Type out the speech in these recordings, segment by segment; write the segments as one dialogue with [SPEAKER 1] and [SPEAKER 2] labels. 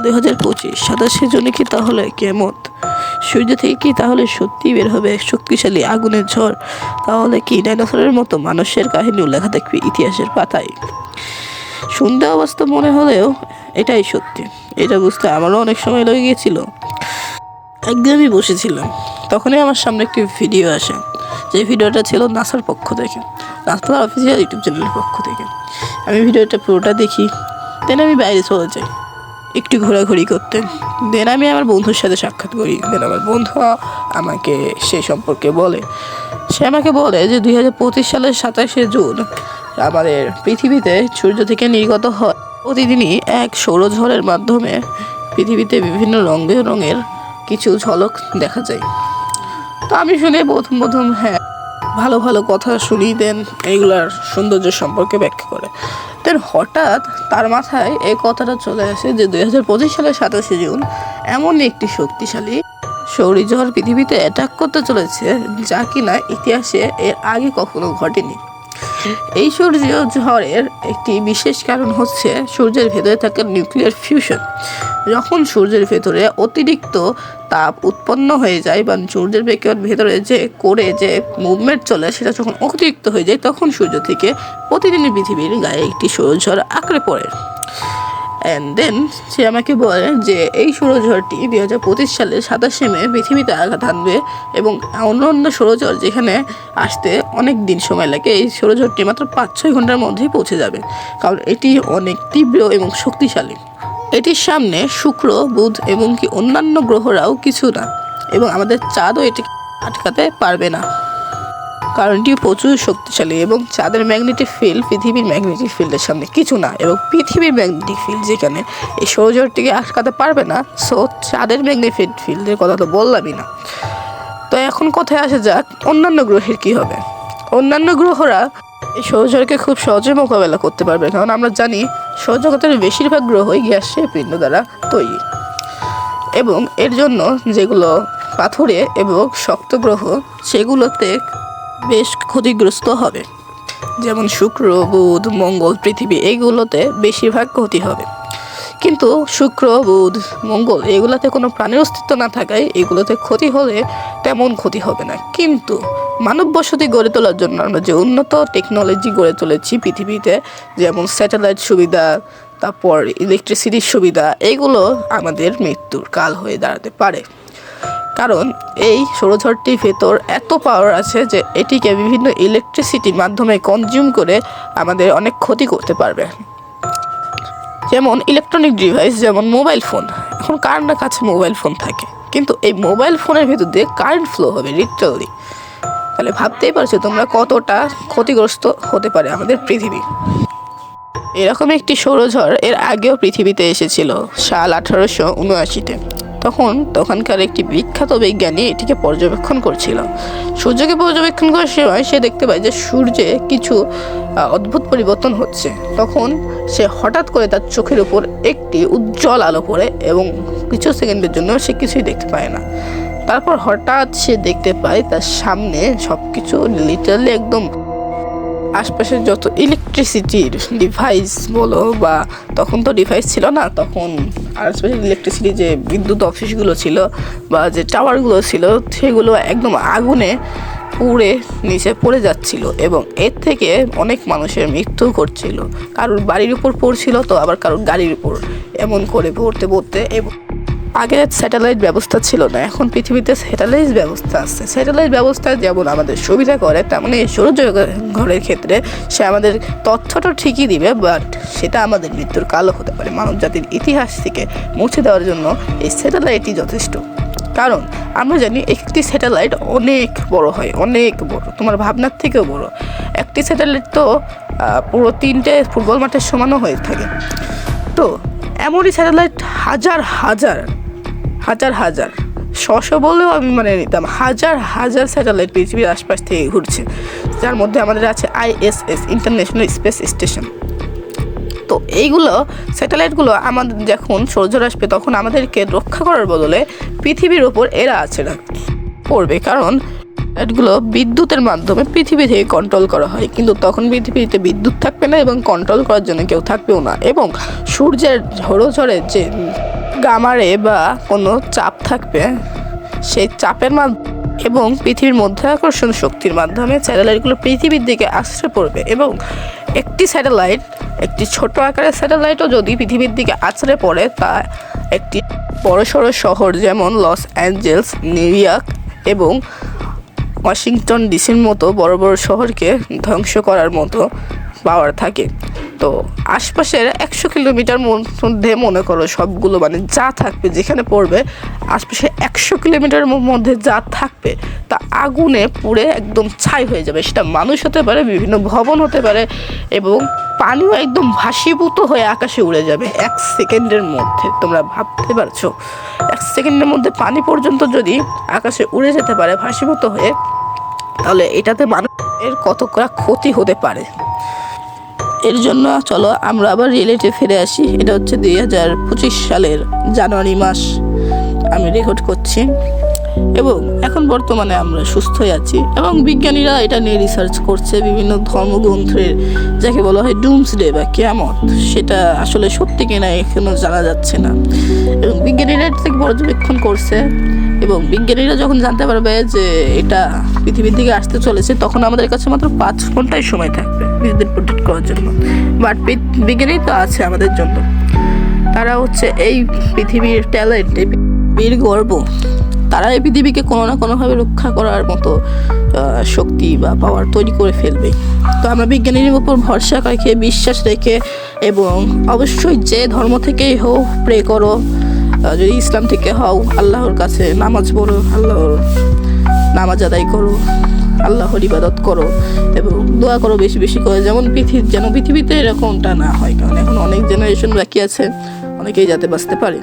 [SPEAKER 1] 2025 27 কি তাহলে কিয়ামত? সূর্য থেকে কি তাহলে সত্যি বের হবে শক্তিশালী আগুনের ঝড়? তাহলে কি ডাইনোসরের মতো মানুষের কাহিনীও লেখা থাকবে ইতিহাসের পাতায়? শুনতে অবাস্তব মনে হলেও এটাই সত্যি। এটা বুঝতে আমারও অনেক সময় লেগে গিয়েছিল। একদিন আমি বসেছিলাম, তখনই আমার সামনে একটি ভিডিও আসে। যে ভিডিওটা ছিল নাসার পক্ষ থেকে, নাসার অফিসিয়াল ইউটিউব চ্যানেলের পক্ষ থেকে। আমি ভিডিওটা পুরোটা দেখি, দেন আমি বাইরে চলে যাই একটু ঘোরাঘুরি করতে। দেন আমি আমার বন্ধুর সাথে সাক্ষাৎ করি। দেন আমার বন্ধু আমাকে সেই সম্পর্কে বলে। সে আমাকে বলে যে 2025 সালের 27শে জুন আমাদের পৃথিবীতে সূর্য থেকে নির্গত হয় প্রতিদিনই এক সৌরঝড়ের মাধ্যমে পৃথিবীতে বিভিন্ন রঙ বেরঙের কিছু ঝলক দেখা যায়। তো আমি শুনে প্রথম হ্যাঁ ভালো ভালো কথা শুনি। দেন এইগুলার সৌন্দর্য সম্পর্কে ব্যাখ্যা করে। দেন হঠাৎ তার মাথায় এই কথাটা চলে আসে যে 2025 সালের 27শে জুন এমন একটি শক্তিশালী সৌরঝড় পৃথিবীতে অ্যাটাক করতে চলেছে যা কিনা ইতিহাসে এর আগে কখনো ঘটেনি। এই সূর্য ঝড়ের একটি বিশেষ কারণ হচ্ছে সূর্যের ভেতরে থাকা নিউক্লিয়ার ফিউশন। যখন সূর্যের ভেতরে অতিরিক্ত তাপ উৎপন্ন হয়ে যায় বা সূর্যের ভেতরে যে মুভমেন্ট চলে সেটা যখন অতিরিক্ত হয়ে যায়, তখন সূর্য থেকে প্রতিদিনই পৃথিবীর গায়ে একটি সৌরঝড় আঁকড়ে পড়ে। অ্যান্ড দেন সে আমাকে বলে যে এই সৌরঝড়টি 2025 সালের 27শে মে পৃথিবীতে আঘাত হানবে এবং অন্য সৌরঝড় যেখানে আসতে অনেক দিন সময় লাগে, এই সৌরঝড়টি মাত্র 5-6 ঘন্টার মধ্যেই পৌঁছে যাবে, কারণ এটি অনেক তীব্র এবং শক্তিশালী। এটির সামনে শুক্র, বুধ এবং কি অন্যান্য গ্রহরাও কিছু না, এবং আমাদের চাঁদও এটিকে আটকাতে পারবে না, কারণ এটি প্রচুর শক্তিশালী। এবং চাঁদের ম্যাগনেটিক ফিল্ড পৃথিবীর ম্যাগনেটিক ফিল্ডের সামনে কিছু না, এবং পৃথিবীর ম্যাগনেটিক ফিল্ড যেখানে এই সৌরজগৎটিকে আটকাতে পারবে না, সো চাঁদের ম্যাগনেটিক ফিল্ডের কথা তো বললামই না। তো এখন কথায় আসা যাক অন্যান্য গ্রহের কি হবে। অন্যান্য গ্রহরা এই সৌরজগৎকে খুব সহজে মোকাবেলা করতে পারবে, কারণ আমরা জানি সৌরজগতের বেশিরভাগ গ্রহই গ্যাসীয় পিণ্ড দ্বারা তৈরি, এবং এর জন্য যেগুলো পাথুরে এবং শক্ত গ্রহ সেগুলোতে বেশ ক্ষতিগ্রস্ত হবে। যেমন শুক্র, বুধ, মঙ্গল, পৃথিবী, এইগুলোতে বেশিরভাগ ক্ষতি হবে। কিন্তু শুক্র, বুধ, মঙ্গল এগুলোতে কোনো প্রাণের অস্তিত্ব না থাকায় এগুলোতে ক্ষতি হলে তেমন ক্ষতি হবে না। কিন্তু মানব বসতি গড়ে তোলার জন্য আমরা যে উন্নত টেকনোলজি গড়ে তুলেছি পৃথিবীতে, যেমন স্যাটেলাইট সুবিধা, তারপর ইলেকট্রিসিটির সুবিধা, এইগুলো আমাদের মৃত্যুর কাল হয়ে দাঁড়াতে পারে। কারণ এই সৌরঝড়টির ভেতর এত পাওয়ার আছে যে এটিকে বিভিন্ন ইলেকট্রিসিটির মাধ্যমে কনজিউম করে আমাদের অনেক ক্ষতি করতে পারবে। যেমন ইলেকট্রনিক ডিভাইস, যেমন মোবাইল ফোন। এখন কার না কাছে মোবাইল ফোন থাকে, কিন্তু এই মোবাইল ফোনের ভেতর দিয়ে কারেন্ট ফ্লো হবে লিটারালি। তাহলে ভাবতেই পারছো তোমরা কতটা ক্ষতিগ্রস্ত হতে পারে আমাদের পৃথিবী। এরকম একটি সৌরঝড় এর আগেও পৃথিবীতে এসেছিল সাল 1879-তে। তখনকার একটি বিখ্যাত বিজ্ঞানী এটিকে পর্যবেক্ষণ করছিল। সূর্যকে পর্যবেক্ষণ করার সময় সে দেখতে পায় যে সূর্যে কিছু অদ্ভুত পরিবর্তন হচ্ছে। তখন সে হঠাৎ করে তার চোখের উপর একটি উজ্জ্বল আলো পড়ে এবং কিছু সেকেন্ডের জন্য সে কিছুই দেখতে পায় না। তারপর হঠাৎ সে দেখতে পায় তার সামনে সব কিছু লিটারালি একদম আশপাশের যত ইলেকট্রিসিটির ডিভাইস বলো, বা তখন তো ডিভাইস ছিল না, তখন আশপাশের ইলেকট্রিসিটি যে বিদ্যুৎ অফিসগুলো ছিল বা যে টাওয়ারগুলো ছিল সেগুলো একদম আগুনে পুড়ে নিচে পড়ে যাচ্ছিল, এবং এর থেকে অনেক মানুষের মৃত্যু ঘটছিল। কারোর বাড়ির উপর পড়ছিল, তো আবার কারোর গাড়ির উপর, এমন করে পড়তে এবং আগে স্যাটেলাইট ব্যবস্থা ছিল না, এখন পৃথিবীতে স্যাটেলাইট ব্যবস্থা আছে। স্যাটেলাইট ব্যবস্থা যেমন আমাদের সুবিধা করে, তেমনি সৌরজগতের ক্ষেত্রে সে আমাদের তথ্যটা ঠিকই দিবে, বাট সেটা আমাদের মৃত্যুর কালও হতে পারে। মানব জাতির ইতিহাস থেকে মুছে দেওয়ার জন্য এই স্যাটেলাইটই যথেষ্ট। কারণ আমরা জানি একটি স্যাটেলাইট অনেক বড় হয়, অনেক বড়, তোমার ভাবনার থেকেও বড়। একটি স্যাটেলাইট তো পুরো 3টে ফুটবল মাঠের সমানও হয়ে থাকে। তো এমনই স্যাটেলাইট হাজার হাজার বললেও আমি মানে নিতাম, হাজার স্যাটেলাইট পৃথিবীর আশপাশ থেকে ঘুরছে, যার মধ্যে আমাদের আছে ISS, ইন্টারন্যাশনাল স্পেস স্টেশন। তো এইগুলো স্যাটেলাইটগুলো আমাদের যখন সৌরঝড় আসবে তখন আমাদেরকে রক্ষা করার বদলে পৃথিবীর ওপর এরা আছে না পড়বে, কারণ এগুলো বিদ্যুতের মাধ্যমে পৃথিবী থেকে কন্ট্রোল করা হয়। কিন্তু তখন পৃথিবীতে বিদ্যুৎ থাকবে না এবং কন্ট্রোল করার জন্য কেউ থাকবেও না, এবং সূর্যের সৌরঝড়ের যে গামারে বা কোনো চাপ থাকবে, সেই চাপের মাধ্যমে এবং পৃথিবীর মধ্যাকর্ষণ শক্তির মাধ্যমে স্যাটেলাইটগুলো পৃথিবীর দিকে আছড়ে পড়বে। এবং একটি স্যাটেলাইট, একটি ছোট আকারের স্যাটেলাইটও যদি পৃথিবীর দিকে আছড়ে পড়ে, তা একটি বড়সড় শহর যেমন লস অ্যাঞ্জেলস, নিউ ইয়র্ক এবং ওয়াশিংটন ডিসির মতো বড় বড় শহরকে ধ্বংস করার মতো পাওয়ার থাকে। তো আশপাশের 100 কিলোমিটার মধ্যে মনে করো সবগুলো মানে যা থাকবে, যেখানে পড়বে আশপাশে 100 কিলোমিটারের মধ্যে যা থাকবে তা আগুনে পুড়ে একদম ছাই হয়ে যাবে। সেটা মানুষ হতে পারে, বিভিন্ন ভবন হতে পারে, এবং পানিও একদম ভাসীভূত হয়ে আকাশে উড়ে যাবে 1 সেকেন্ডের মধ্যে। তোমরা ভাবতে পারছো 1 সেকেন্ডের মধ্যে পানি পর্যন্ত যদি আকাশে উড়ে যেতে পারে ভাসীভূত হয়ে, তাহলে এটাতে মানুষের কতটা ক্ষতি হতে পারে। এর জন্য চলো আমরা আবার রিয়েলিটি ফিরে আসি। এটা হচ্ছে 2025 সালের জানুয়ারি মাস আমি রেকর্ড করছি, এবং এখন বর্তমানে আমরা সুস্থই আছি এবং বিজ্ঞানীরা এটা নিয়ে রিসার্চ করছে। বিভিন্ন ধর্মগ্রন্থের যাকে বলা হয় ডুমসডে বা কিয়ামত, সেটা আসলে সত্যি কিনা এখনো জানা যাচ্ছে না। এবং বিজ্ঞানীরা এটা থেকে পর্যবেক্ষণ করছে, এবং বিজ্ঞানীরা যখন জানতে পারবে যে এটা পৃথিবীর দিকে আসতে চলেছে, তখন আমাদের কাছে মাত্র 5 ঘন্টাই সময় থাকবে নিজেদের প্রোটেক্ট করার জন্য। বাট বিজ্ঞানী তো আছে আমাদের জন্য, তারা হচ্ছে এই পৃথিবীর ট্যালেন্ট, এই পৃথিবীর গর্ব। তারা এই পৃথিবীকে কোনো না কোনোভাবে রক্ষা করার মতো শক্তি বা পাওয়ার তৈরি করে ফেলবে। তো আমরা বিজ্ঞানীর উপর ভরসা রেখে, বিশ্বাস রেখে, এবং অবশ্যই যে ধর্ম থেকেই হোক প্রে করো। যদি ইসলাম থেকে হও, আল্লাহর কাছে নামাজ পড়ো, আল্লাহর নামাজ আদায় করো, আল্লাহর ইবাদত করো, এবং দোয়া করো বেশি বেশি করে, যেন পৃথিবীতে এরকমটা না হয়। কারণ এখন অনেক জেনারেশন বাকি আছে, অনেকেই যাতে বাঁচতে পারে।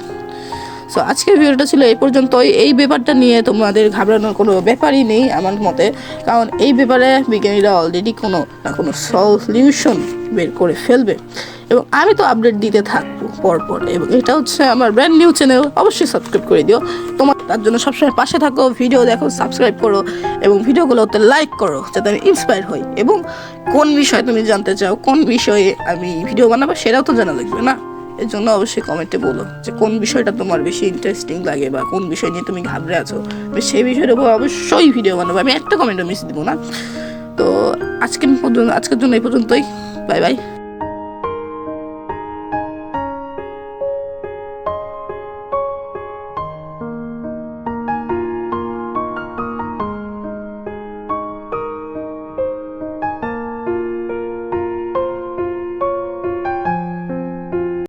[SPEAKER 1] সো আজকের ভিডিওটা ছিল এই পর্যন্তই। এই ব্যাপারটা নিয়ে তোমাদের ঘাবড়ানোর কোনো ব্যাপারই নেই আমার মতে, কারণ এই ব্যাপারে বিজ্ঞানীরা অলরেডি কোনো না কোনো সলিউশন বের করে ফেলবে, এবং আমি তো আপডেট দিতে থাকবো পরপর। এবং এটা হচ্ছে আমার ব্র্যান্ড নিউ চ্যানেল, অবশ্যই সাবস্ক্রাইব করে দিও। তোমার তার জন্য সবসময় পাশে থাকো, ভিডিও দেখো, সাবস্ক্রাইব করো, এবং ভিডিওগুলোতে লাইক করো যাতে আমি ইন্সপায়ার হই। এবং কোন বিষয়ে তুমি জানতে চাও, কোন বিষয়ে আমি ভিডিও বানাবো, সেটাও তো জানা লাগবে না। এর জন্য অবশ্যই কমেন্টে বলো যে কোন বিষয়টা তোমার বেশি ইন্টারেস্টিং লাগে, বা কোন বিষয় নিয়ে তুমি ঘাবড়ে আছো। আমি সেই বিষয়ের উপর অবশ্যই ভিডিও বানাবো, আমি একটা কমেন্টও মিস দিব না। তো আজকের জন্য এই পর্যন্তই। Bye bye.